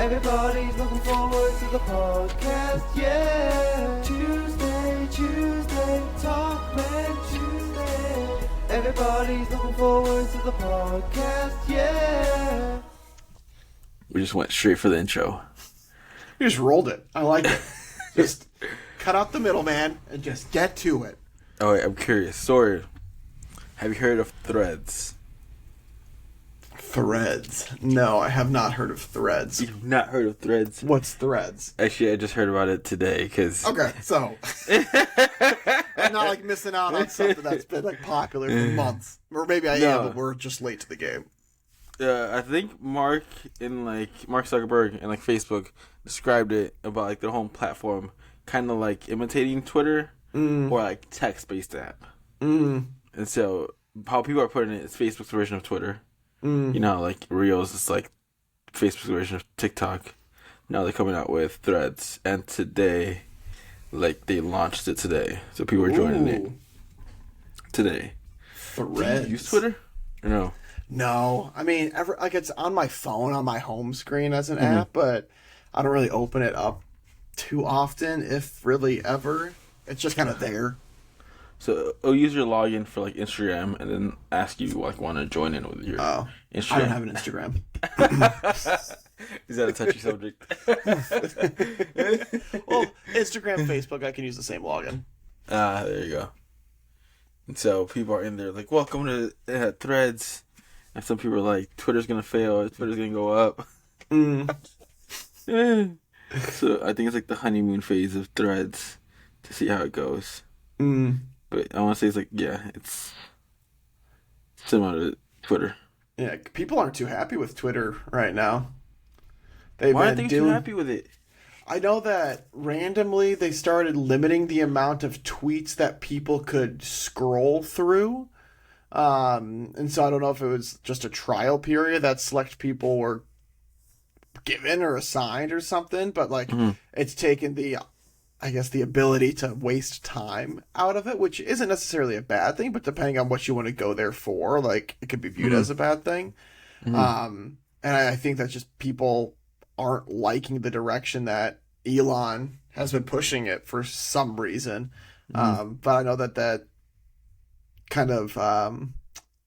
Everybody's looking forward to the podcast, yeah. Tuesday, Talkmen Tuesday. Everybody's looking forward to the podcast, yeah. We just went straight for the intro. You just rolled it. I like it. Just cut out the middleman and just get to it. Oh, wait, I'm curious. Sorry. Have you heard of Threads? Threads. No, I have not heard of Threads. You've not heard of Threads? What's Threads? Actually, I just heard about it today because... Okay, so I'm not like missing out on something that's been like popular for months. Or maybe I am, but we're just late to the game. I think Mark Zuckerberg and Facebook described it about like their home platform kind of like imitating Twitter or like text-based app. And so how people are putting it is Facebook's version of Twitter. You know, like Reels is like Facebook's version of TikTok. Now they're coming out with Threads, and today, like they launched it today, so people are joining it today. Threads. Do you use Twitter or no? No, I mean, it's on my phone on my home screen as an app, but I don't really open it up too often, if really ever. It's just kind of there. So it'll use your login for like Instagram, and then ask you like want to join in with your Instagram. I don't have an Instagram. Is that a touchy subject? Well, Instagram, Facebook, I can use the same login. There you go. And so people are in there like, welcome to Threads. And some people are like, Twitter's going to fail. Twitter's going to go up. So I think it's like the honeymoon phase of Threads to see how it goes. But I want to say it's like, yeah, it's similar to Twitter. Yeah, people aren't too happy with Twitter right now. Why aren't they too happy with it? I know that randomly they started limiting the amount of tweets that people could scroll through. And so I don't know if it was just a trial period that select people were given or assigned or something, but like it's taken the ability to waste time out of it, which isn't necessarily a bad thing, but depending on what you want to go there for, like it could be viewed as a bad thing. And I think that just people aren't liking the direction that Elon has been pushing it for some reason. But I know that kind of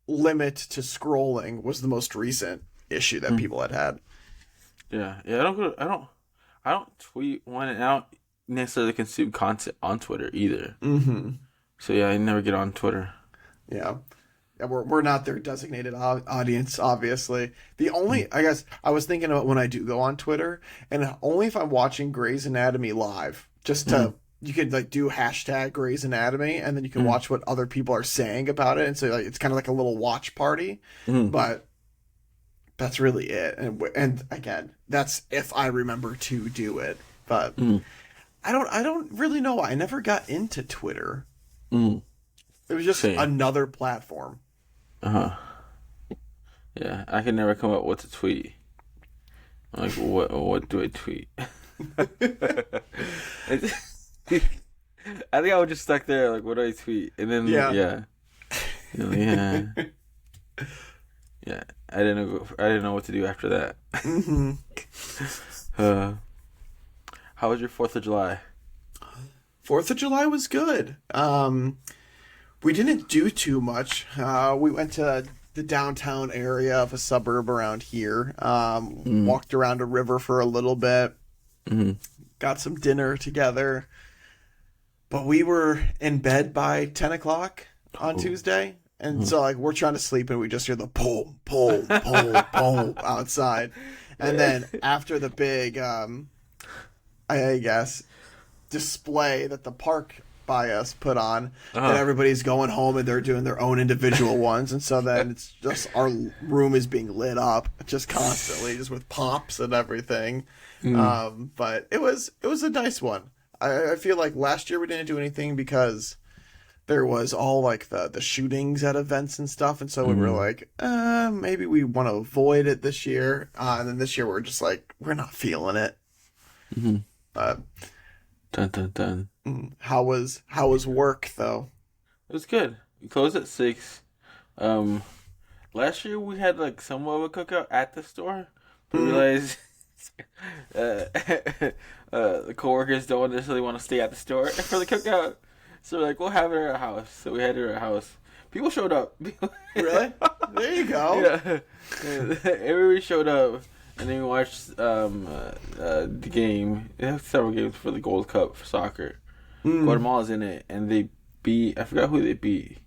limit to scrolling was the most recent issue that people had. Yeah. I don't tweet one and I don't necessarily consume content on Twitter either. So yeah, I never get on Twitter. Yeah, we're not their designated audience, obviously. The only, I guess, I was thinking about when I do go on Twitter, and only if I'm watching Grey's Anatomy live, just to, you could like do hashtag Grey's Anatomy, and then you can watch what other people are saying about it, and so like it's kind of like a little watch party, but that's really it. And again, that's if I remember to do it, but I don't really know. I never got into Twitter. It was just another platform. Yeah, I can never come up with a tweet. Like, what do I tweet? I think I was just stuck there, like, what do I tweet? And then, yeah. I didn't know what to do after that. How was your 4th of July? 4th of July was good. We didn't do too much. We went to the downtown area of a suburb around here. Walked around a river for a little bit. Got some dinner together. But we were in bed by 10 o'clock on Tuesday. And so like we're trying to sleep and we just hear the boom, boom, boom, boom outside. And then after the big, I guess, display that the park by us put on, and everybody's going home and they're doing their own individual ones, and so then it's just our room is being lit up just constantly, just with pops and everything. But it was a nice one. I feel like last year we didn't do anything because there was all like the shootings at events and stuff, and so we were like, maybe we want to avoid it this year. And then this year we're just like, we're not feeling it. Dun dun dun. How was work though? It was good. We closed at 6. Last year we had like somewhat of a cookout at the store, but realized The coworkers don't necessarily want to stay at the store for the cookout, so we're like, we'll have it at our house. So we had it at our house. People showed up. Really? There you go. Yeah, everybody showed up, and then we watched the game. They have several games for the Gold Cup for soccer. Guatemala's in it, and they beat. I forgot who they beat,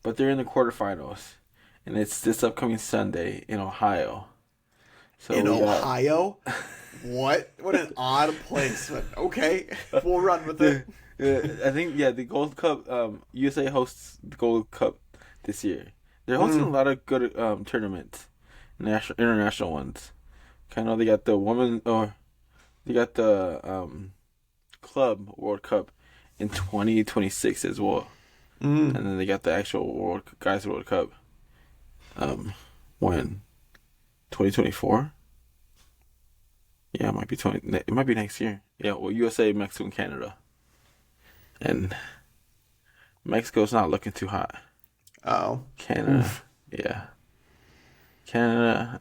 but they're in the quarterfinals, and it's this upcoming Sunday in Ohio. So in Ohio? What? What an odd placement. Okay, we'll run with it. I think the Gold Cup. USA hosts the Gold Cup this year. They're hosting a lot of good tournaments, international ones. Kind of, they got the Club World Cup in 2026 as well, and then they got the actual Guys World Cup. When 2024. Yeah, it might be It might be next year. Yeah, well, USA, Mexico, and Canada. And Mexico's not looking too hot. Oh. Canada, yeah. Canada,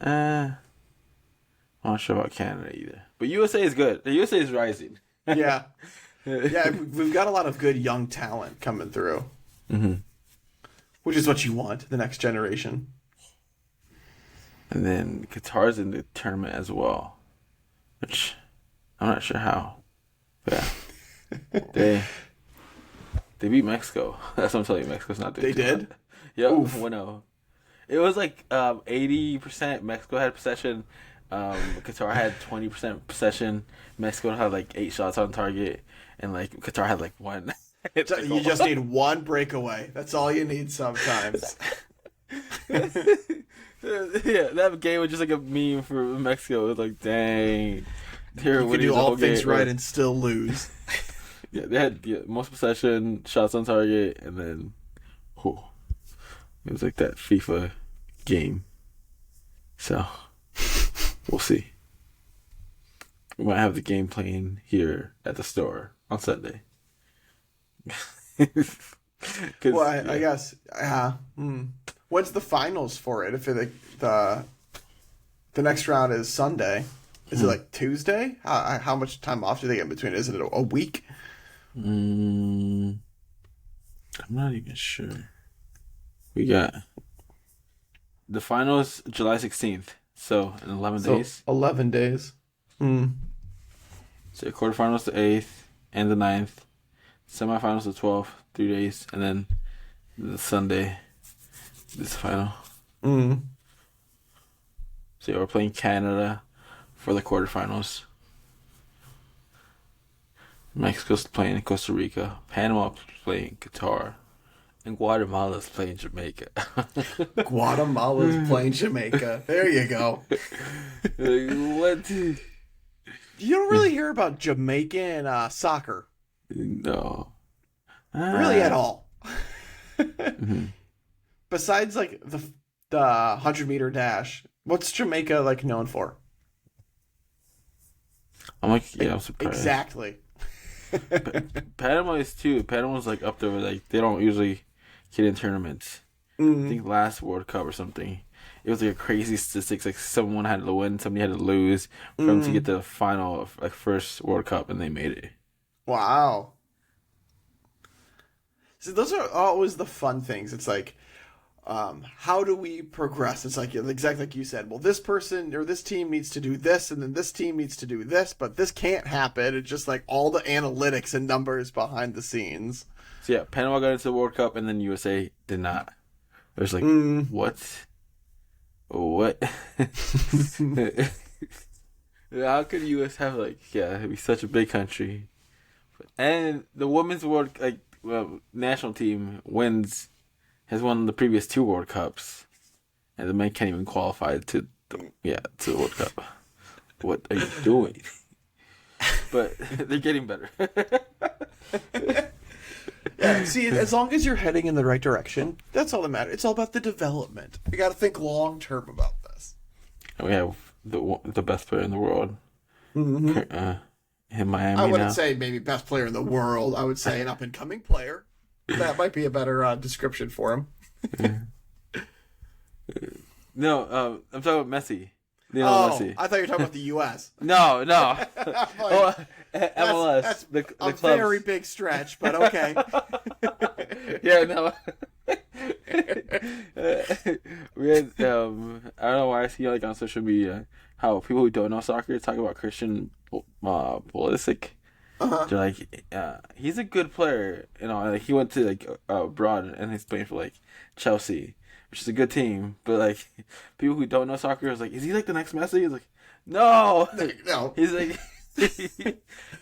I'm not sure about Canada either. But USA is good. The USA is rising. Yeah. Yeah, we've got a lot of good young talent coming through. Mm-hmm. Which is what you want, the next generation. And then Qatar's in the tournament as well. Which, I'm not sure how. But yeah. They beat Mexico. That's what I'm telling you. Mexico's not doing They too did? hot. Yep, Oof. 1-0. It was like 80% Mexico had possession. Qatar had 20% possession. Mexico had like 8 shots on target. And like Qatar had like 1. You just need one breakaway. That's all you need sometimes. Yeah, that game was just like a meme for Mexico. It was like, dang. You can do all things right and still lose. Yeah, they had most possession, shots on target, and then it was like that FIFA game. So, we'll see. We might have the game playing here at the store on Sunday. Well, I guess. When's the finals for it? If the next round is Sunday, is it like Tuesday? How much time off do they get in between? Is it a week? I'm not even sure. We got the finals July 16th, so in 11 days. 11 days. So quarterfinals the 8th and the 9th, semifinals the 12th, 3 days, and then the Sunday, this final. So yeah, we're playing Canada for the quarterfinals. Mexico's playing Costa Rica. Panama's playing Qatar. And Guatemala's playing Jamaica. Guatemala's playing Jamaica. There you go. What? You don't really hear about Jamaican soccer. No. Really at all. Besides like the 100-meter dash, what's Jamaica like known for? I'm surprised. Exactly. Panama is too. Panama's like up there with like they don't usually get in tournaments. I think last World Cup or something, it was like a crazy statistics. Like someone had to win, somebody had to lose for them to get to the final of like first World Cup, and they made it. Wow. So those are always the fun things. It's like, how do we progress? It's like exactly like you said. Well, this person or this team needs to do this, and then this team needs to do this, but this can't happen. It's just like all the analytics and numbers behind the scenes. So yeah, Panama got into the World Cup, and then USA did not. There's like what? How could US have it'd be such a big country, and the women's national team has won the previous 2 World Cups, and the men can't even qualify to the World Cup. What are you doing? But they're getting better. Yeah, see, as long as you're heading in the right direction, that's all that matters. It's all about the development. You got to think long term about this. And we have the best player in the world in Miami. I wouldn't now. say maybe best player in the world. I would say an up and coming player. That might be a better description for him. No, I'm talking about Messi. Lionel Oh, Messi. I thought you were talking about the U.S. No. Oh, MLS. That's the a clubs. very big stretch, but okay. Yeah, no. We had I don't know why I see like on social media how people who don't know soccer talk about Christian Pulisic. Uh-huh. They're like, he's a good player, you know. Like he went to like abroad and he's playing for like Chelsea, which is a good team. But like people who don't know soccer is like, is he like the next Messi? He's like, no. No. He's like,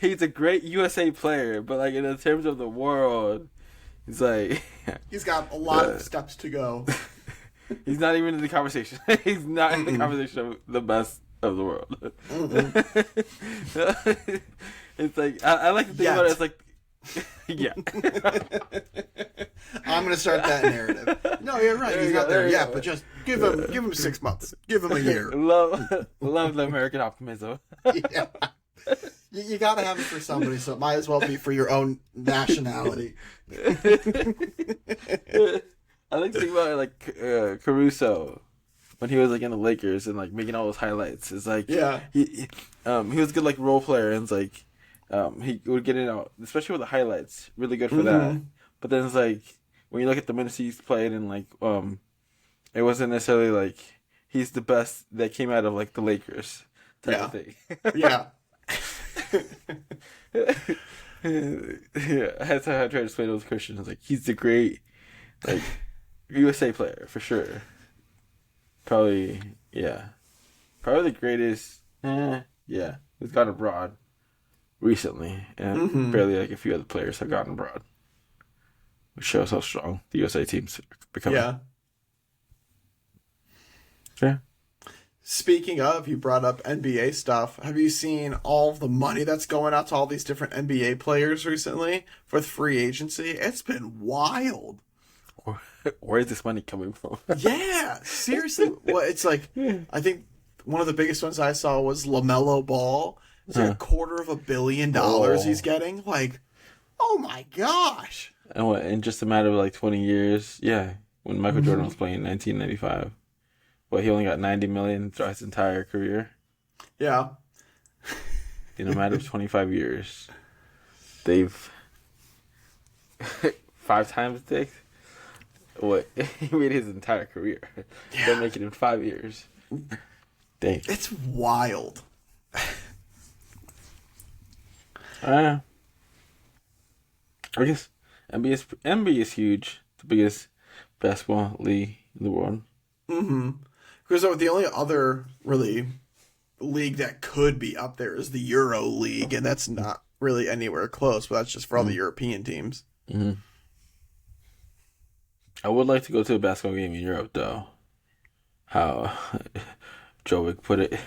he's a great USA player, but like in the terms of the world, he's like, He's got a lot of steps to go. he's not even in the conversation. He's not in the conversation of the best of the world. It's like I like to think about it as like, yeah. I'm gonna start that narrative. No, you're right. He's not there yet, but just give him 6 months. Give him a year. love the American optimism. Yeah. You gotta have it for somebody, so it might as well be for your own nationality. I like to think about it like Caruso when he was like in the Lakers and like making all those highlights. It's like he was a good like role player and it's like he would get it out, especially with the highlights. Really good for that. But then it's like when you look at the minutes he's played and like it wasn't necessarily like he's the best that came out of like the Lakers type of thing. Yeah. Yeah, that's how I try to explain those Christians. Like he's the great like USA player for sure. Probably the greatest. Yeah, he's gone abroad recently, and barely like a few other players have gone abroad, which shows how strong the USA team's becoming. Yeah. Speaking of, you brought up NBA stuff. Have you seen all of the money that's going out to all these different NBA players recently with free agency? It's been wild. Where is this money coming from? Yeah, seriously. Well, it's like, I think one of the biggest ones I saw was LaMelo Ball. It's like $250 million he's getting. Like, oh my gosh. And what, in just a matter of like 20 years? Yeah, when Michael Jordan was playing in 1995. Well, he only got $90 million throughout his entire career. Yeah. In a matter of 25 years, they've 5 times dick. What he made his entire career. Yeah. They'll make it in 5 years. Dang. It's wild. I guess NBA is huge. The biggest basketball league in the world. Because the only other really league that could be up there is the Euro League, and that's not really anywhere close, but that's just for all the European teams. I would like to go to a basketball game in Europe, though. How Jovic put it.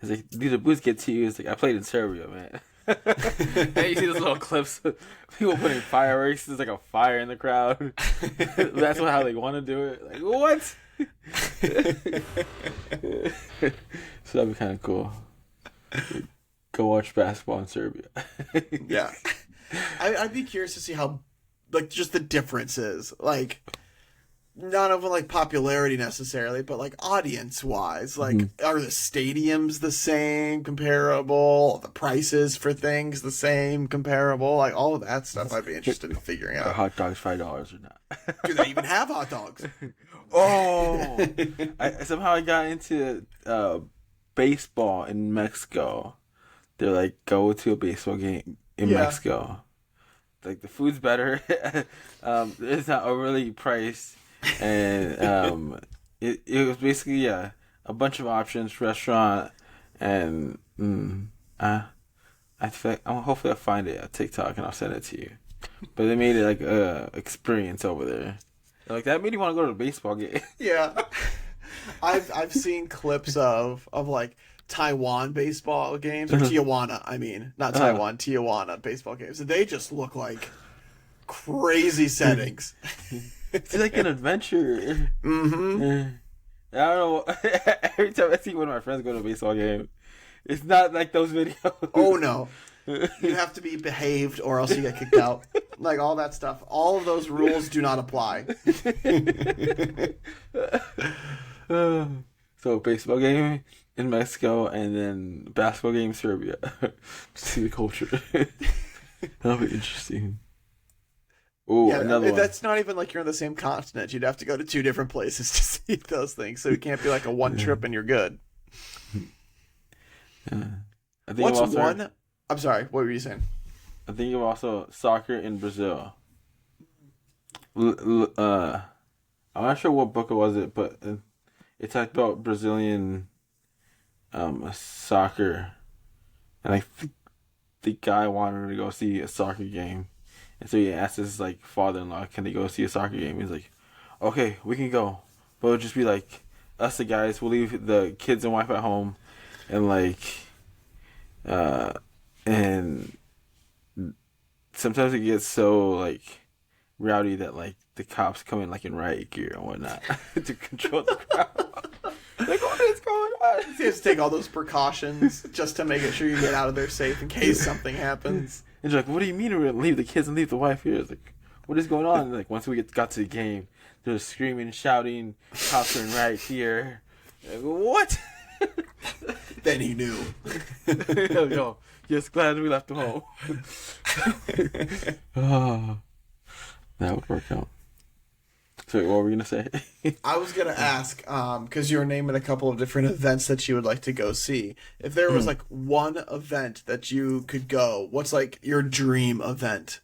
It's like, these are boots get to you. It's like, I played in Serbia, man. And you see those little clips of people putting fireworks. There's like a fire in the crowd. That's how they want to do it. Like, what? So that'd be kind of cool. Go watch basketball in Serbia. Yeah. I'd be curious to see how, like, just the differences. Like, not of, like, popularity necessarily, but, like, audience-wise. Like, are the stadiums the same, comparable? The prices for things the same, comparable? Like, all of that stuff I'd be interested in figuring Are out. hot dogs $5 or not? Do they even have hot dogs? Oh! Somehow I got into baseball in Mexico. They're like, go to a baseball game in Mexico. Like, the food's better. It's not overly priced. And it was basically, a bunch of options, restaurant, and I feel like, hopefully I'll find it on TikTok and I'll send it to you. But they made it like a experience over there. Like, that made you want to go to a baseball game. Yeah. I've seen clips of like Taiwan baseball games, or Tijuana, I mean, not Taiwan, Tijuana baseball games. And they just look like crazy settings. It's like an adventure. I don't know. Every time I see one of my friends go to a baseball game, it's not like those videos. Oh, no. You have to be behaved or else you get kicked out. Like, all that stuff. All of those rules do not apply. So baseball game in Mexico and then basketball game in Serbia. To see the culture. That'll be interesting. Oh, Yeah, another one. that's not even like you're on the same continent. You'd have to go to 2 different places to see those things. So it can't be like a one trip and you're good. Yeah. I think What's of also, one? I'm sorry. What were you saying? I think of also soccer in Brazil. I'm not sure what book it was, but it talked about Brazilian soccer, and the guy wanted to go see a soccer game, and so he asked his like father-in-law, "Can they go see a soccer game?" He's like, "Okay, we can go, but it'll just be like us, the guys. We'll leave the kids and wife at home, and and sometimes it gets so like rowdy that like the cops come in like in riot gear and whatnot to control the crowd." Like, what is going on? You have to take all those precautions just to make sure you get out of there safe in case something happens. And you're like, what do you mean we're gonna leave the kids and leave the wife here? It's like, what is going on? And like, once we got to the game, they're screaming, shouting, cops are in riot gear. Like, what? Then he knew. Yo, just glad we left them home. Oh, that would work out. So what were we gonna say? I was gonna ask, because you were naming a couple of different events that you would like to go see. If there was like one event that you could go, what's like your dream event?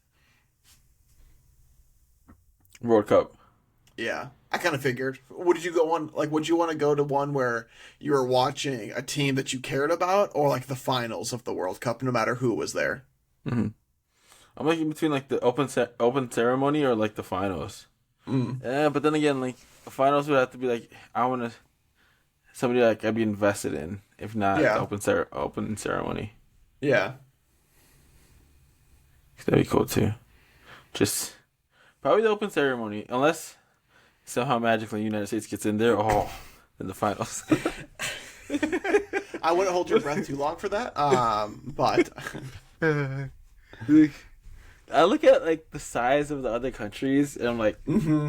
World Cup. Yeah, I kind of figured. Would you go on? Like, would you want to go to one where you were watching a team that you cared about, or like the finals of the World Cup, no matter who was there? Mm-hmm. I'm like in between like the open ceremony or like the finals. Yeah, but then again, like the finals would have to be like I want to somebody like I'd be invested in. If not, Yeah. the open ceremony. Yeah. That'd be cool too. Just probably the open ceremony, unless somehow magically the United States gets in there. Oh, in the finals. I wouldn't hold your breath too long for that. But I look at like the size of the other countries, and I'm like,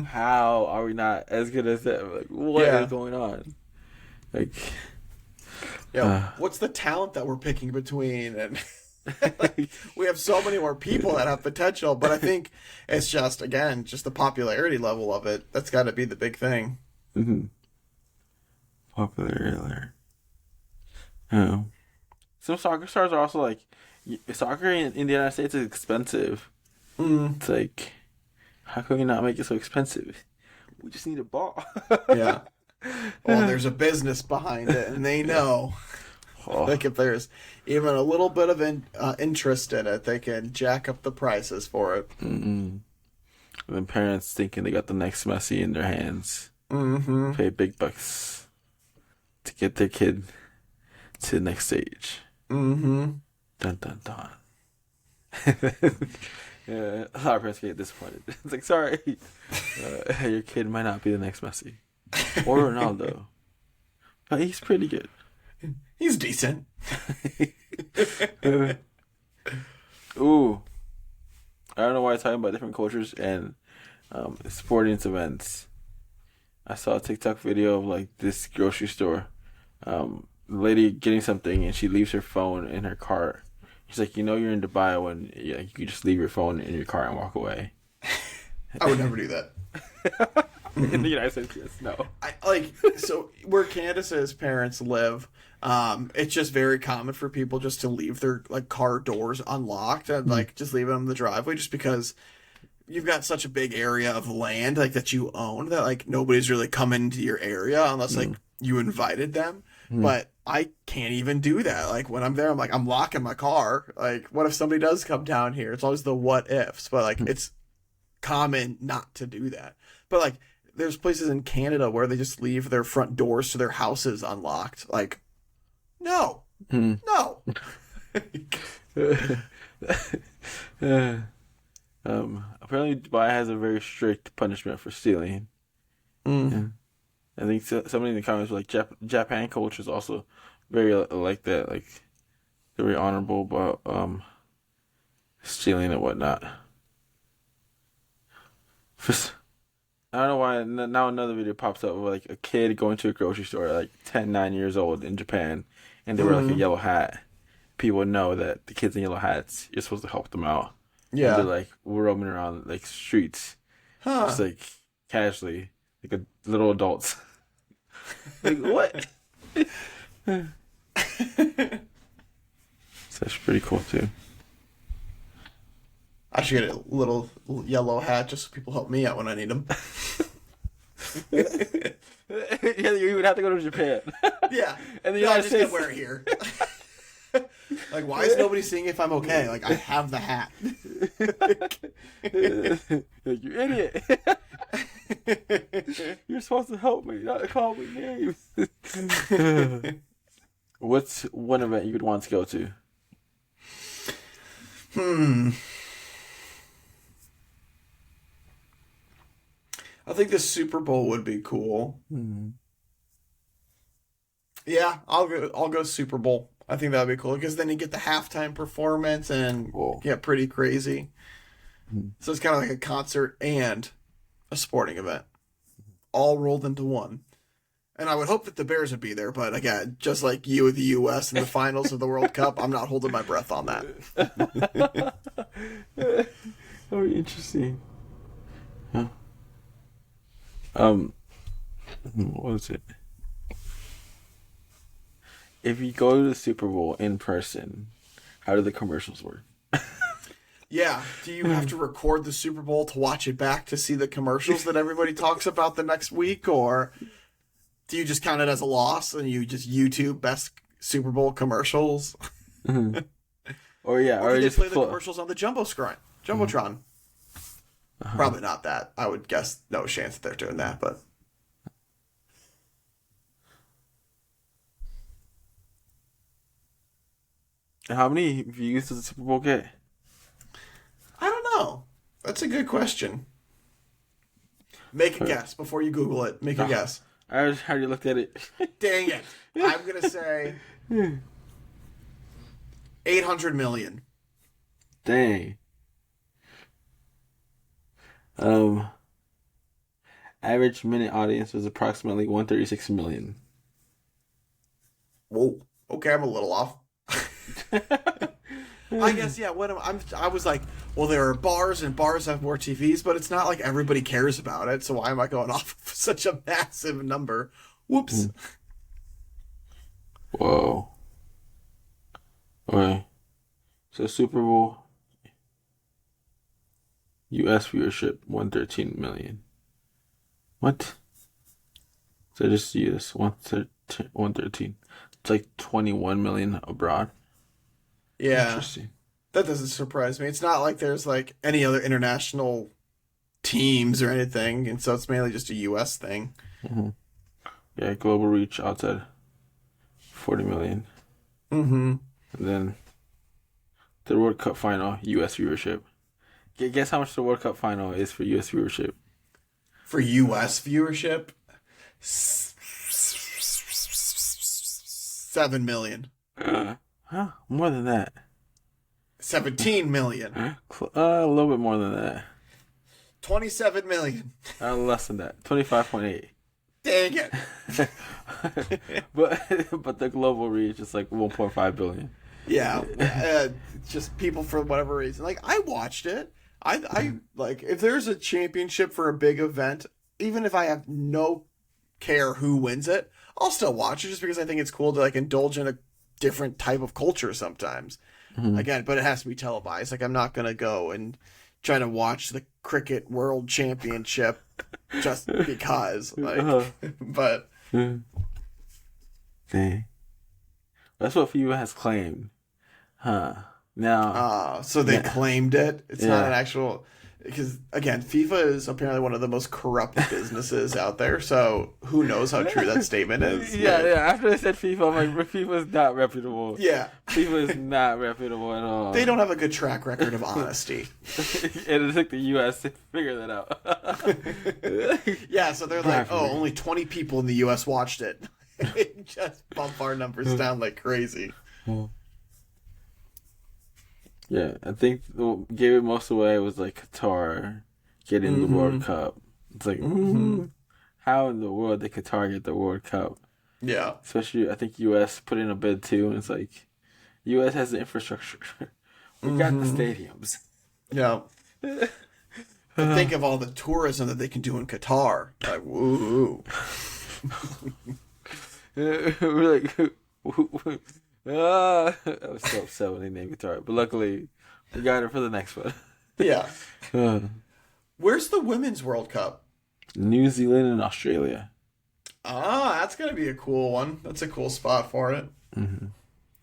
how are we not as good as them? Like, what is going on? Like, what's the talent that we're picking between? And like, we have so many more people that have potential, but I think it's just again just the popularity level of it. That's got to be the big thing. Popularity. Oh, some soccer stars are also like. Soccer in the United States is expensive. It's like, how can we not make it so expensive? We just need a ball. Yeah. Well, there's a business behind it, and they know. Like if there's even a little bit of interest in it, they can jack up the prices for it. And then parents thinking they got the next Messi in their hands. Pay big bucks to get their kid to the next stage. Dun dun dun. Yeah, a lot of parents get disappointed. It's like, sorry, your kid might not be the next Messi or Ronaldo, but he's pretty good. He's decent. Ooh, I don't know why I'm talking about different cultures and sporting events. I saw a TikTok video of like this grocery store. Lady getting something and she leaves her phone in her cart. She's like, you're in Dubai when you can just leave your phone in your car and walk away. I would never do that. In the United States, yes, no. So where Candace's parents live, it's just very common for people just to leave their like car doors unlocked and like just leave them in the driveway, just because you've got such a big area of land like that you own that like nobody's really coming into your area unless like you invited them. But I can't even do that. Like when I'm there, I'm like, I'm locking my car. Like, what if somebody does come down here? It's always the what ifs, but like it's common not to do that. But like there's places in Canada where they just leave their front doors to their houses unlocked. Like, no. No. Apparently Dubai has a very strict punishment for stealing. Yeah. I think somebody in the comments was like Japan culture is also very like that. Like they're very honorable about stealing and whatnot. I don't know why. Now another video pops up of like a kid going to a grocery store, like 10, 9 years old in Japan, and they wear like a yellow hat. People know that the kids in yellow hats, you're supposed to help them out. And they're Yeah. like roaming around like streets, just Huh. like casually, like little adults. Like what? So that's pretty cool too. I should get a little yellow hat just so people help me out when I need them. Yeah, you would have to go to Japan. Yeah. And the No, I United just States. can't wear it here. Like, why is nobody seeing if I'm okay? Like, I have the hat. Like, you idiot. You're supposed to help me, not call me names. What's one event you would want to go to? I think the Super Bowl would be cool. Yeah, I'll go Super Bowl. I think that would be cool because then you get the halftime performance and Cool. get pretty crazy. So it's kind of like a concert and a sporting event all rolled into one. And I would hope that the Bears would be there, but again, just like you with the U.S. in the finals of the World Cup, I'm not holding my breath on that. Very interesting. Huh? What was it? If you go to the Super Bowl in person, how do the commercials work? Yeah, do you have to record the Super Bowl to watch it back to see the commercials that everybody talks about the next week, or do you just count it as a loss and you just YouTube best Super Bowl commercials? Or yeah, Or or do they just play the commercials on the Jumbotron? Probably not that. I would guess no chance that they're doing that, but How many views does the Super Bowl get? I don't know. That's a good question. Make a guess before you Google it. Make a guess. I already looked at it. Dang it. I'm going to say 800 million. Dang. Average minute audience was approximately 136 million. Whoa. Okay, I'm a little off. I guess, yeah, I was like, well, there are bars and bars have more TVs, but it's not like everybody cares about it, so why am I going off of such a massive number? Whoops. Whoa. Okay. So Super Bowl US viewership 113 million. What? So just US 113. It's like 21 million abroad. Yeah. Interesting. That doesn't surprise me. It's not like there's like any other international teams or anything, and so it's mainly just a US thing. Yeah, global reach outside 40 million. Mm-hmm. And then the World Cup final, US viewership. Guess how much the World Cup final is for US viewership? For US viewership, 7 million. Huh? More than that. 17 million. A little bit more than that. 27 million. Less than that. 25.8. Dang it. But the global reach is like 1.5 billion. Yeah. Just people for whatever reason. Like, I watched it. I like, if there's a championship for a big event, even if I have no care who wins it, I'll still watch it just because I think it's cool to like indulge in a different type of culture sometimes. Again, but it has to be televised. Like, I'm not going to go and try to watch the cricket world championship just because. Like, but Dang. That's what FIBA has claimed. Huh. Now. so they claimed it. It's not Yeah. an actual, because again, FIFA is apparently one of the most corrupt businesses out there. So who knows how true that statement is? Yeah. After they said FIFA, I'm like, FIFA is not reputable. Yeah. FIFA is not reputable at all. They don't have a good track record of honesty. And it took the U.S. to figure that out. Yeah, so they're like, oh, only 20 people in the U.S. watched it. Just bump our numbers down like crazy. Yeah, I think what gave it most away was like Qatar getting the World Cup. It's like, how in the world they could target the World Cup? Yeah. Especially, I think U.S. put in a bid too, and it's like, U.S. has the infrastructure. We got the stadiums. Yeah. But think of all the tourism that they can do in Qatar. Like, woo. We're like, I was so upset when they named Qatar, but luckily we got it for the next one. Yeah. Where's the Women's World Cup? New Zealand and Australia. Ah, that's going to be a cool one. That's a cool spot for it.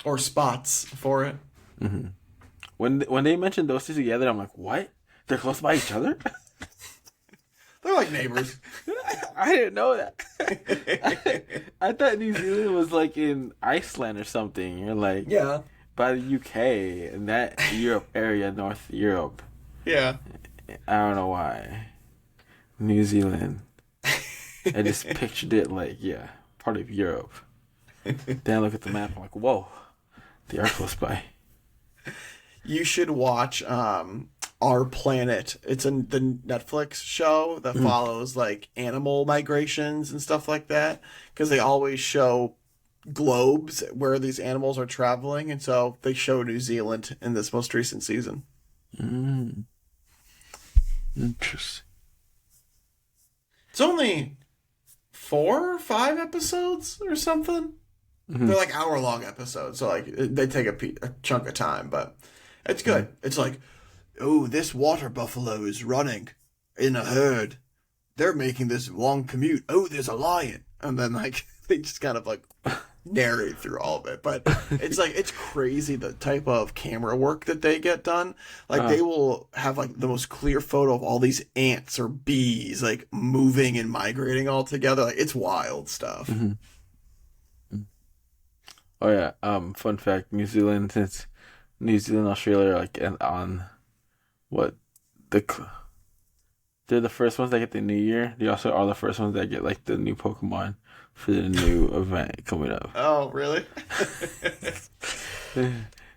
Or spots for it. When they mentioned those two together, I'm like, what? They're close by each other? They're like neighbors. I didn't know that. I thought New Zealand was like in Iceland or something, or like by the UK and that Europe area, North Europe. Yeah. I don't know why. New Zealand. I just pictured it like, part of Europe. Then I look at the map, I'm like, whoa, they are close by. You should watch Our Planet. It's the Netflix show that follows like animal migrations and stuff like that, because they always show globes where these animals are traveling, and so they show New Zealand in this most recent season. Interesting. It's only 4 or 5 episodes or something. They're like hour-long episodes, so like they take a chunk of time, but it's good. It's like, oh, this water buffalo is running in a herd. They're making this long commute. Oh, there's a lion. And then like they just kind of like narrate through all of it. But it's like, it's crazy the type of camera work that they get done. Like they will have like the most clear photo of all these ants or bees like moving and migrating all together. Like it's wild stuff. Oh yeah. Fun fact: New Zealand, since New Zealand, Australia, are like on what they're the first ones that get the new year. They also are the first ones that get like the new Pokemon for the new event coming up. Oh, really?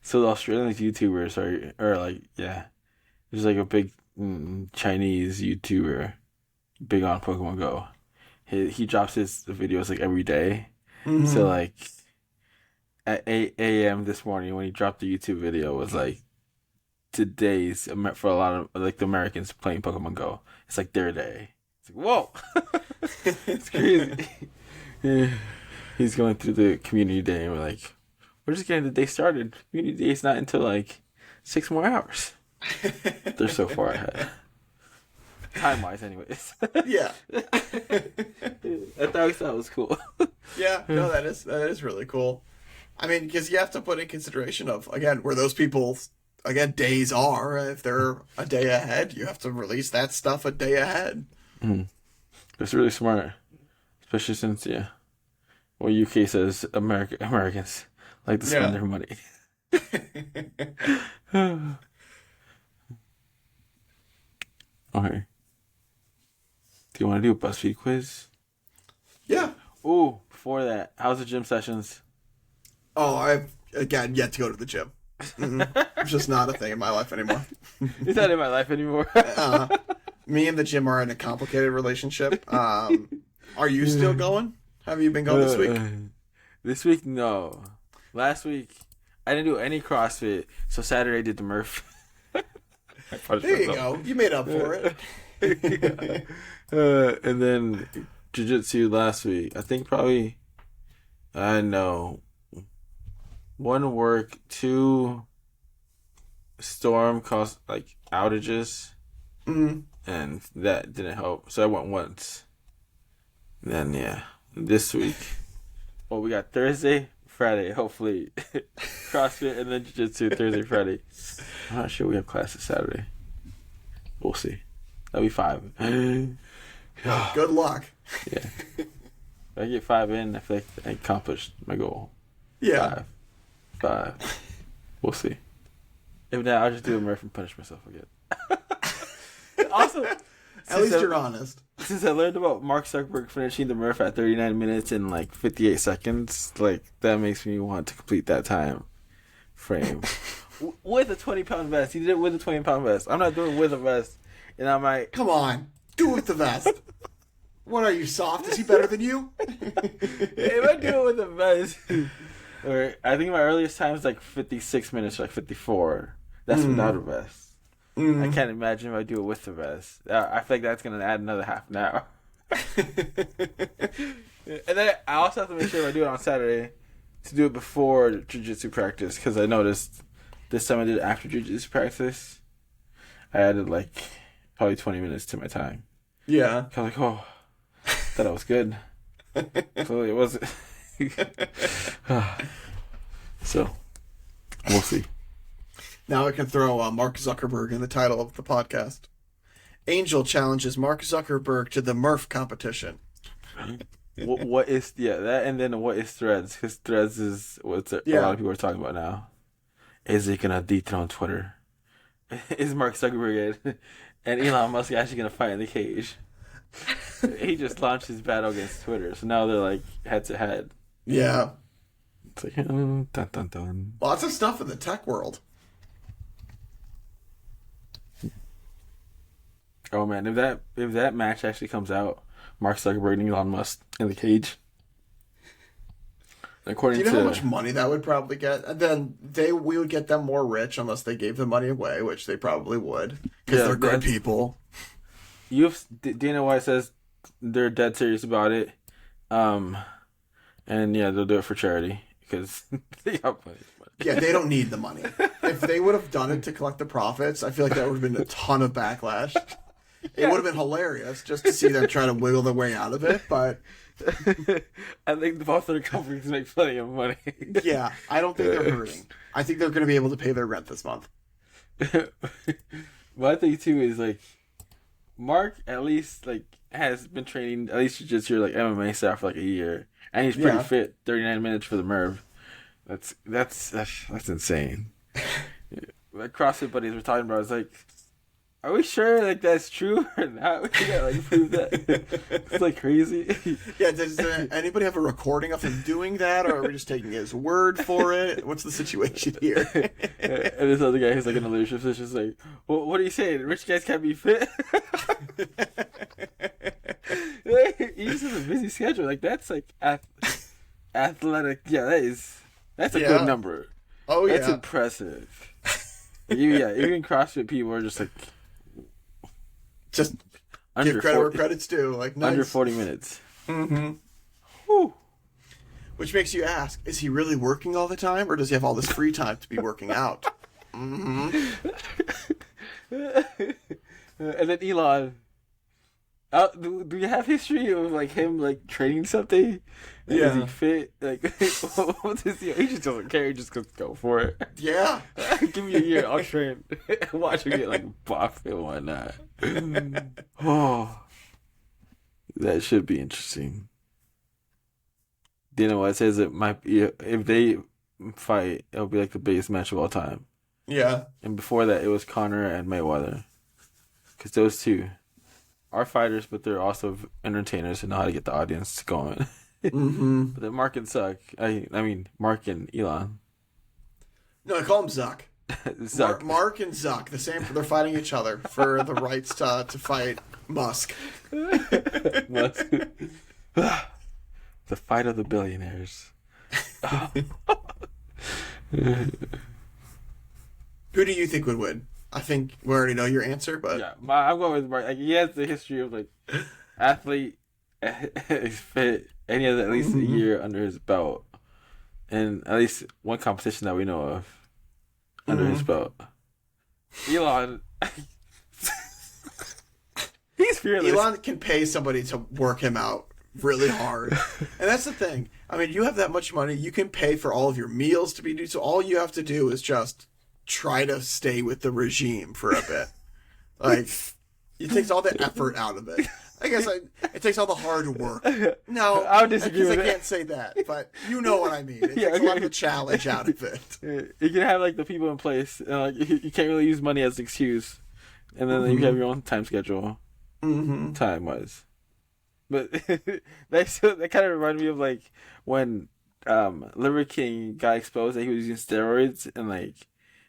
So the Australian YouTubers are like, there's like a big Chinese YouTuber big on Pokemon Go. He drops his videos like every day. So like at 8 a.m. this morning when he dropped the YouTube video, was like today's for a lot of like the Americans playing Pokemon Go. It's like their day. It's like, whoa. It's crazy. He's going through the community day and we're like, we're just getting the day started. Community day is not until like 6 more hours. They're so far ahead. Time wise anyways. Yeah. I thought that was cool. Yeah, no, that is really cool. I mean, because you have to put in consideration of, again, where those people's, again, days are. If they're a day ahead, you have to release that stuff a day ahead. It's really smart. Especially since, well, UK says Americans like to spend their money. Okay. Do you want to do a BuzzFeed quiz? Yeah. Ooh, before that, how's the gym sessions? Oh, I've, again, yet to go to the gym. It's just not a thing in my life anymore. It's not in my life anymore. Me and the gym are in a complicated relationship. Are you still going? Have you been going this week? This week, no. Last week, I didn't do any CrossFit, so Saturday I did the Murph. There you go. You made up for it. And then jiu-jitsu last week. I think probably, I know, 1 work, 2 storm caused like outages, and that didn't help. So I went once. Then this week, well, we got Thursday, Friday, hopefully CrossFit, and then jiu-jitsu Thursday, Friday. I'm not sure we have classes Saturday. We'll see. That'll be 5. Good luck. Yeah. If I get 5 in, I feel like I accomplished my goal. Yeah. 5. We'll see. If not, I'll just do a Murph and punish myself again. Also, at least you're honest. Since I learned about Mark Zuckerberg finishing the Murph at 39 minutes and like 58 seconds, like that makes me want to complete that time frame. With a 20-pound vest. He did it with a 20-pound vest. I'm not doing it with a vest. And I'm like, come on. Do it with the vest. What are you, soft? Is he better than you? If I do it with the vest, or I think my earliest time is like 56 minutes, or like 54. That's without a vest. I can't imagine if I do it with the vest. I feel like that's gonna add another half an hour. And then I also have to make sure if I do it on Saturday to do it before jiu-jitsu practice, because I noticed this time I did it after jiu-jitsu practice. I added like probably 20 minutes to my time. Yeah. I was like, oh, thought I was good. Clearly it wasn't. So, we'll see. Now I can throw Mark Zuckerberg in the title of the podcast. Angel challenges Mark Zuckerberg to the Murph competition. What is that, and then what is Threads? Because Threads is what a lot of people are talking about now. Is it gonna dethrone Twitter? Is Mark Zuckerberg and Elon Musk actually gonna fight in the cage? He just launched his battle against Twitter, so now they're like head to head. Yeah, it's like dun dun dun. Lots of stuff in the tech world. Oh man, if that match actually comes out, Mark Zuckerberg and Elon Musk in the cage. According Do you know to how much money that would probably get? And then we would get them more rich unless they gave the money away, which they probably would, because they're good people. Dana White says they're dead serious about it, and yeah, they'll do it for charity because they got plenty of money. Yeah, they don't need the money. If they would have done it to collect the profits, I feel like that would have been a ton of backlash. It would have been hilarious just to see them try to wiggle their way out of it, but I think both of their companies make plenty of money. Yeah, I don't think they're hurting. I think they're going to be able to pay their rent this month. My thing too is like Mark at least like has been training at least just your like MMA stuff for like a year, and he's pretty fit. 39 minutes for the Murph. That's insane. Like CrossFit buddies were talking about, it's like, are we sure like that's true or not? We gotta like prove that. It's like crazy. Yeah, does anybody have a recording of him doing that, or are we just taking his word for it? What's the situation here? And this other guy who's like in a leadership position is like, well, what are you saying? Rich guys can't be fit? He just has a busy schedule. Like that's like athletic. Yeah, that's a good number. Oh yeah, that's impressive. Even CrossFit people are just like, just give credit where credit's due. Like nice. Under 40 minutes. Mm-hmm. Whew. Which makes you ask: is he really working all the time, or does he have all this free time to be working out? Mm-hmm. And then Elon. Do you have history of like him like training something? Like, is he fit? Like, what is he just doesn't care. He just go for it. Yeah. Give me a year. I'll train. Watch him get like buff and whatnot. Oh, that should be interesting. Do you know what it says? It might be if they fight, it'll be like the biggest match of all time. Yeah. And before that, it was Conor and Mayweather, because those two are fighters, but they're also entertainers who know how to get the audience going. Mm-hmm. But then Mark and Zuck, I mean Mark and Elon. No, I call him Zuck. Zuck. Mark and Zuck, the same. They're fighting each other for the rights to fight Musk. Musk. The fight of the billionaires. Who do you think would win? I think we already know your answer, but yeah, I'm going with Mark. Like, he has the history of like athlete, he's fit, and he has at least a year under his belt, and at least one competition that we know of under his belt. Elon, he's fearless. Elon can pay somebody to work him out really hard, and that's the thing. I mean, you have that much money, you can pay for all of your meals to be due. So all you have to do is just try to stay with the regime for a bit. Like, it takes all the effort out of it. I guess it takes all the hard work. No, I would disagree with I can't say that, but you know what I mean. It takes a lot of the challenge out of it. You can have like the people in place, and like you can't really use money as an excuse, and then you have your own time schedule, time wise. But that kind of reminded me of like when Liver King got exposed that he was using steroids, and like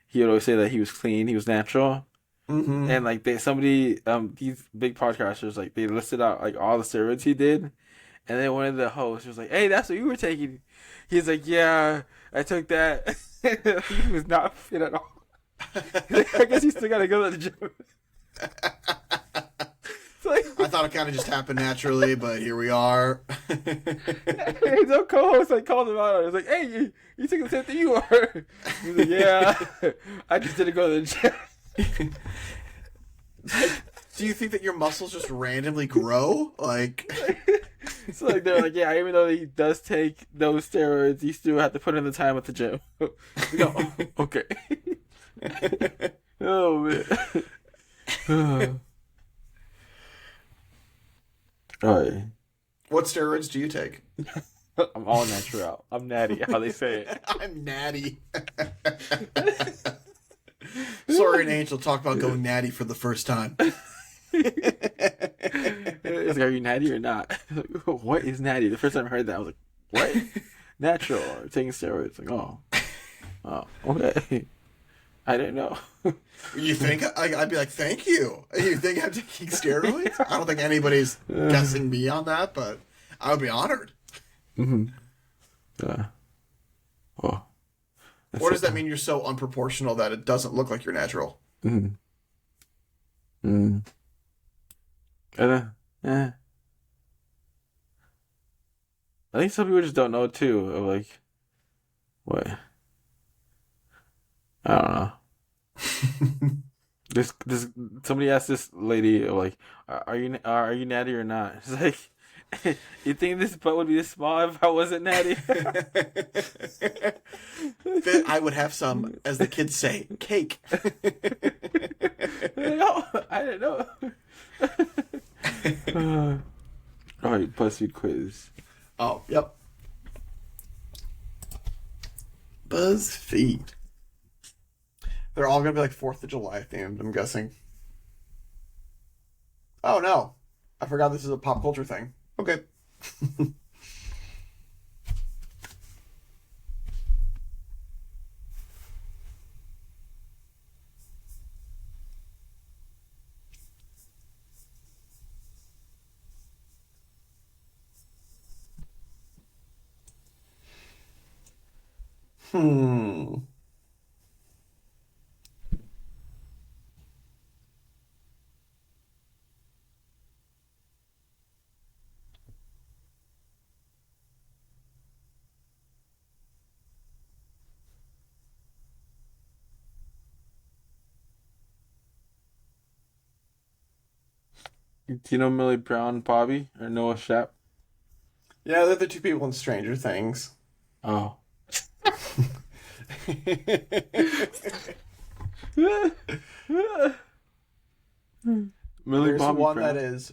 he would always say that he was clean, he was natural. And like these big podcasters, like they listed out like all the steroids he did, and then one of the hosts was like, "Hey, that's what you were taking." He's like, "Yeah, I took that." He was not fit at all. I guess you still gotta go to the gym. Like, I thought it kind of just happened naturally, but here we are. his own co-host like called him out. I was like, "Hey, you took the same thing you are." He's like, "Yeah, I just didn't go to the gym." Do you think that your muscles just randomly grow? Like, so like they're like, "Yeah, even though he does take those steroids, he still have to put in the time at the gym." No, okay. Oh man. All right. what steroids do you take? I'm all natural. I'm natty, how they say it. I'm natty. Sorry, an angel talk about going natty for the first time. It's like, are you natty or not? What is natty? The first time I heard that, I was like, what? Natural or taking steroids? Like, oh, okay. I didn't know. You think I'd be like, thank you. You think I'm taking steroids? I don't think anybody's guessing me on that, but I would be honored. Oh. Or does that mean you're so unproportional that it doesn't look like you're natural? Yeah. I think some people just don't know too. Of like, what? I don't know. This somebody asked this lady like, are you natty or not? It's like, you think this butt would be this small if I wasn't natty? I would have some, as the kids say, cake. No, I didn't know. All right, BuzzFeed quiz. Oh, yep. BuzzFeed. They're all going to be like 4th of July themed, I'm guessing. Oh, no. I forgot this is a pop culture thing. Okay. Do you know Millie Brown Bobby or Noah Shap? Yeah, they're the two people in Stranger Things. Oh. Millie There's Bobby one Brown. that is,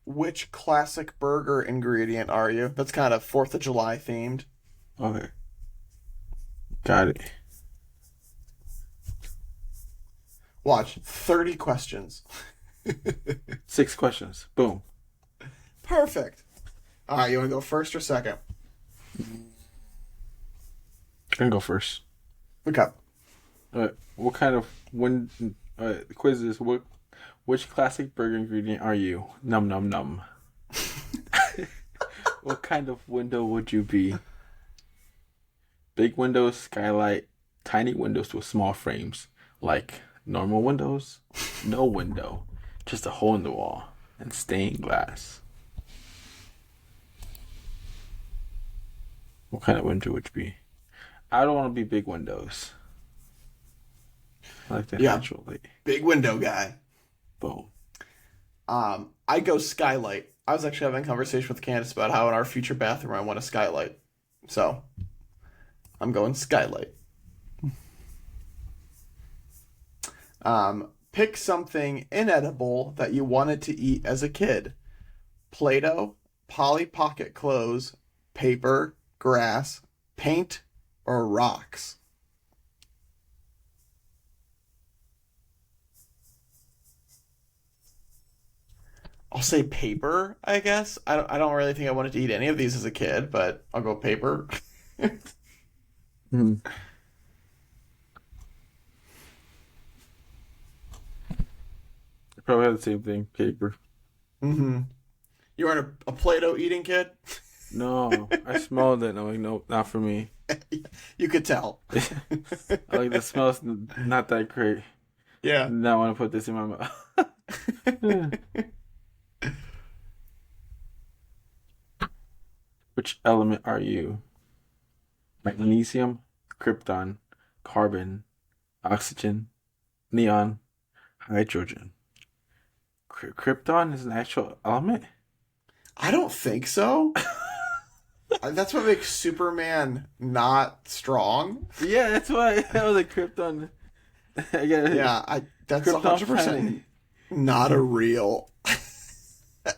which classic burger ingredient are you? That's kind of 4th of July themed. Okay. Got it. Watch, 30 questions. 6 questions. Boom. Perfect. All right, you want to go first or second? I can go first. Okay. What kind of the quiz is which classic burger ingredient are you? Num num num. What kind of window would you be? Big windows, skylight, tiny windows with small frames, like normal windows, no window, just a hole in the wall, and stained glass. What kind of window would you be? I don't want to be big windows. I like that natural light. Big window guy. Boom. I go skylight. I was actually having a conversation with Candace about how in our future bathroom I want a skylight. So, I'm going skylight. Pick something inedible that you wanted to eat as a kid. Play-Doh, Polly Pocket clothes, paper, grass, paint, or rocks. I'll say paper, I guess. I don't really think I wanted to eat any of these as a kid, but I'll go paper. Probably have the same thing. Paper. Mm-hmm. You weren't a Play-Doh eating kid? No, I smelled it. And I'm like, nope, not for me. You could tell. I like the smell's not that great. Yeah. Now I want to put this in my mouth. Which element are you? Magnesium, krypton, carbon, oxygen, neon, hydrogen. Krypton is an actual element? I don't think so. That's what makes Superman not strong. Yeah, that's why I was like Krypton. I get it. Yeah, that's Krypton 100% not a real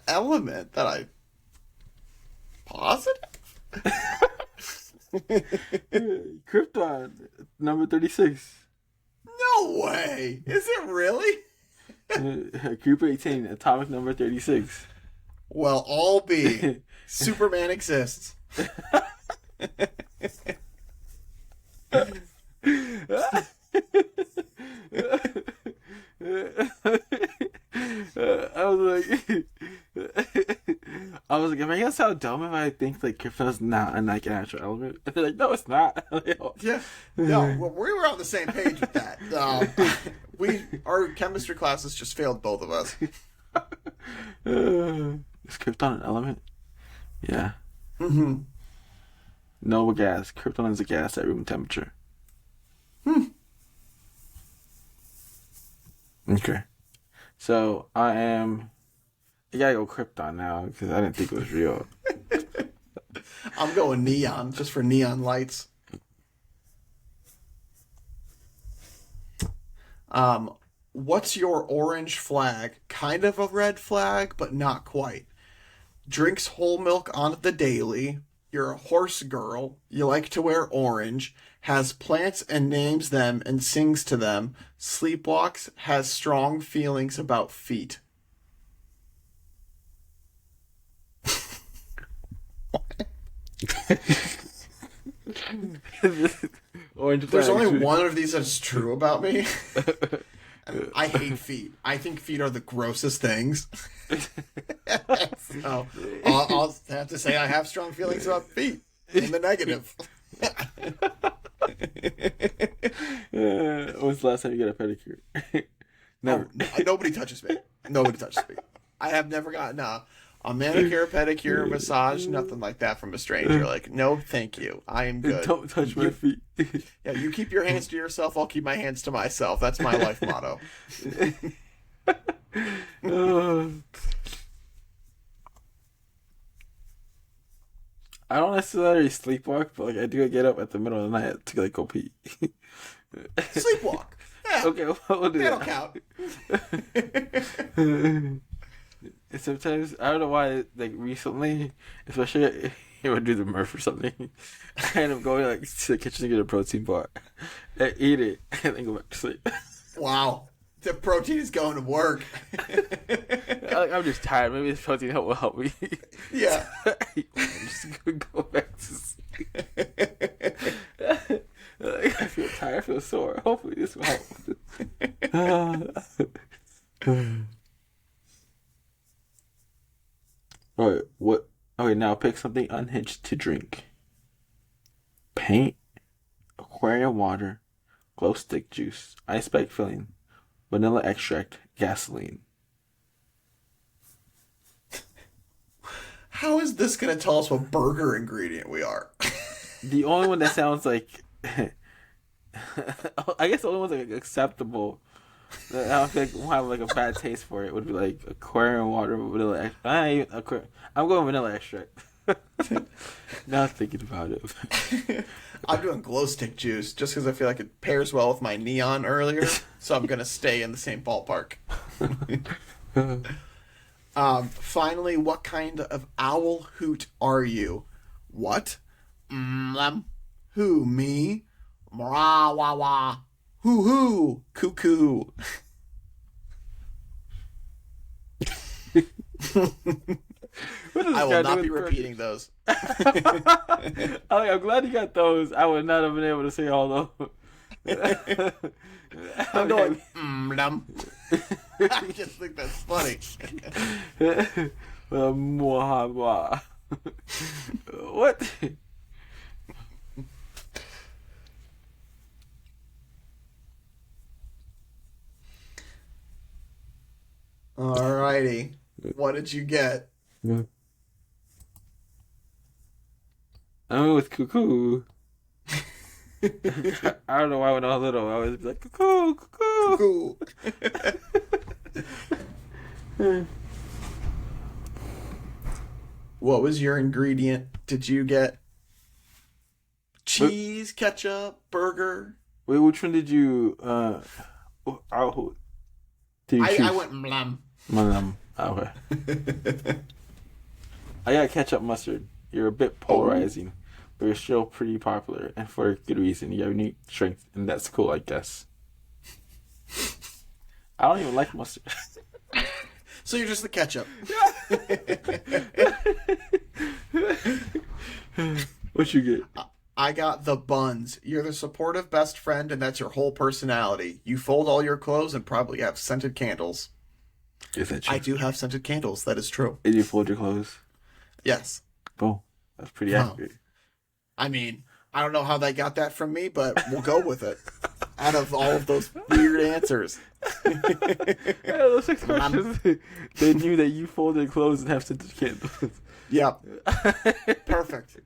element that I positive. Krypton, number 36. No way. Is it really? Group 18, atomic number 36. Well, all be. Superman exists. I was like, am I gonna sound dumb if I think like krypton's not an like an actual element? And they're like, no, it's not. Yeah, no, well, we were on the same page with that. Our chemistry classes just failed both of us. Is krypton an element? Yeah. Mm-hmm. No gas. Krypton is a gas at room temperature. Okay. So I gotta go krypton now because I didn't think it was real. I'm going neon, just for neon lights. What's your orange flag? Kind of a red flag, but not quite. Drinks whole milk on the daily. You're a horse girl. You like to wear orange. Has plants and names them and sings to them. Sleepwalks. Has strong feelings about feet. Orange There's flag. only one of these that's true about me. I hate feet. I think feet are the grossest things. So I'll have to say I have strong feelings about feet in the negative. When's the last time you got a pedicure? Never. Nobody touches me. Nobody touches me. I have never gotten a manicure, pedicure, massage, nothing like that from a stranger. Like, no, thank you. I am good. Don't touch my feet. Yeah, you keep your hands to yourself. I'll keep my hands to myself. That's my life motto. I don't necessarily sleepwalk, but like I do get up at the middle of the night to like go pee. Sleepwalk. Yeah. Okay, we'll do That'll that. count. And sometimes I don't know why. Like recently, especially if I would do the Murph or something, I end up going like to the kitchen to get a protein bar, and eat it, and then go back to sleep. Wow. The protein is going to work. I'm just tired. Maybe this protein will help me. Yeah. I'm just gonna go back to sleep. Like, I feel tired. I feel sore. Hopefully this will help. Alright, what? Okay, now pick something unhinged to drink. Paint, aquarium water, glow stick juice, ice pack filling, vanilla extract, gasoline. How is this going to tell us what burger ingredient we are? The only one that sounds like, I guess the only one that's like acceptable, that I don't think will have like a bad taste for it, would be like aquarium water with vanilla extract. I'm going vanilla extract. Not thinking about it. I'm doing glow stick juice just because I feel like it pairs well with my neon earlier, so I'm going to stay in the same ballpark. Finally, what kind of owl hoot are you? What? Who, me? Mra wah wah. Hoo, cuckoo. I will not be repeating those. I'm glad you got those. I would not have been able to say all those. I'm going, I just think that's funny. What? Alrighty. What did you get? I'm with cuckoo. I don't know why when I was little I was like cuckoo, cuckoo. Cool. What was your ingredient? Did you get cheese, ketchup, burger? Wait, which one did you did you choose? I went mlam. Okay. I got ketchup mustard. You're a bit polarizing, but you're still pretty popular, and for a good reason. You have unique strength, and that's cool, I guess. I don't even like mustard. So you're just the ketchup. What you get? I got the buns. You're the supportive best friend, and that's your whole personality. You fold all your clothes and probably have scented candles. Is that true? I do have scented candles. That is true. Did you fold your clothes? Yes. Boom. That's pretty accurate. I mean, I don't know how they got that from me, but we'll go with it. Out of all of those weird answers. Yeah, those 6 questions, they knew that you folded clothes and have scented candles. Yep. Perfect.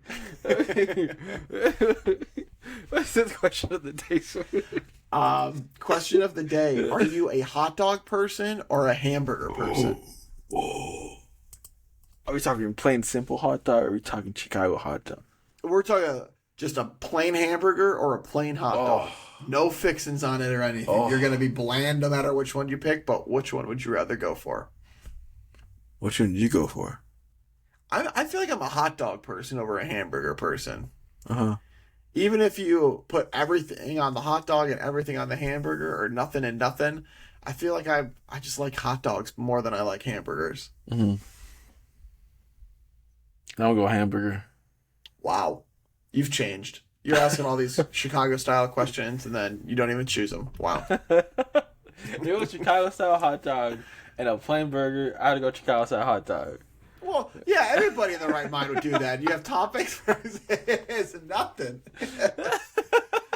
What's the question of the day, sir? Question of the day. Are you a hot dog person or a hamburger person? Whoa. Are we talking plain simple hot dog, or are we talking Chicago hot dog? We're talking just a plain hamburger or a plain hot dog. No fixins on it or anything. You're going to be bland no matter which one you pick, but which one would you rather go for? Which one did you go for? I feel like I'm a hot dog person over a hamburger person. Uh-huh. Even if you put everything on the hot dog and everything on the hamburger, or nothing and nothing, I feel like I just like hot dogs more than I like hamburgers. Mm-hmm. I'll go hamburger. Wow. You've changed. You're asking all these Chicago-style questions, and then you don't even choose them. Wow. If it was Chicago-style hot dog and a plain burger, I'd go Chicago-style hot dog. Well, yeah, everybody in their right mind would do that. You have toppings versus nothing.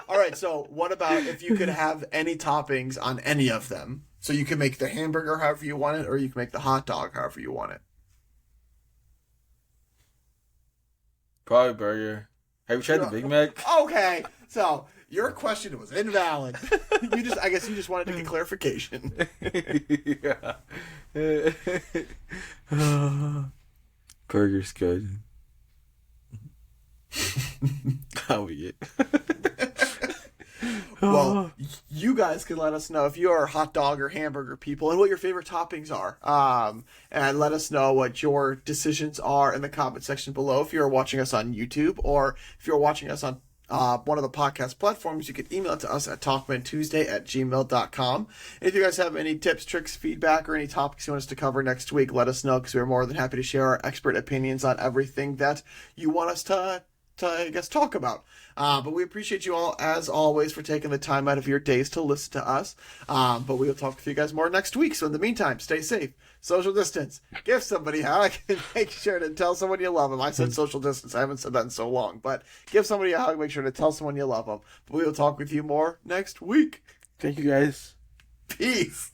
All right, so what about if you could have any toppings on any of them? So you can make the hamburger however you want it, or you can make the hot dog however you want it. Probably burger. Have you tried the Big Mac? Okay, so your question was invalid. I guess you just wanted to get clarification. Yeah. Burger's good. That'll be it. Well, you guys can let us know if you are hot dog or hamburger people and what your favorite toppings are. And let us know what your decisions are in the comment section below if you're watching us on YouTube, or if you're watching us on one of the podcast platforms, you can email it to us at talkmentuesday@gmail.com. And if you guys have any tips, tricks, feedback, or any topics you want us to cover next week, let us know, because we're more than happy to share our expert opinions on everything that you want us to I guess, talk about. But we appreciate you all, as always, for taking the time out of your days to listen to us. But we will talk with you guys more next week. So in the meantime, stay safe, social distance, give somebody a hug, and make sure to tell someone you love them. I said social distance. I haven't said that in so long. But give somebody a hug. Make sure to tell someone you love them. But we will talk with you more next week. Thank you, guys. Peace.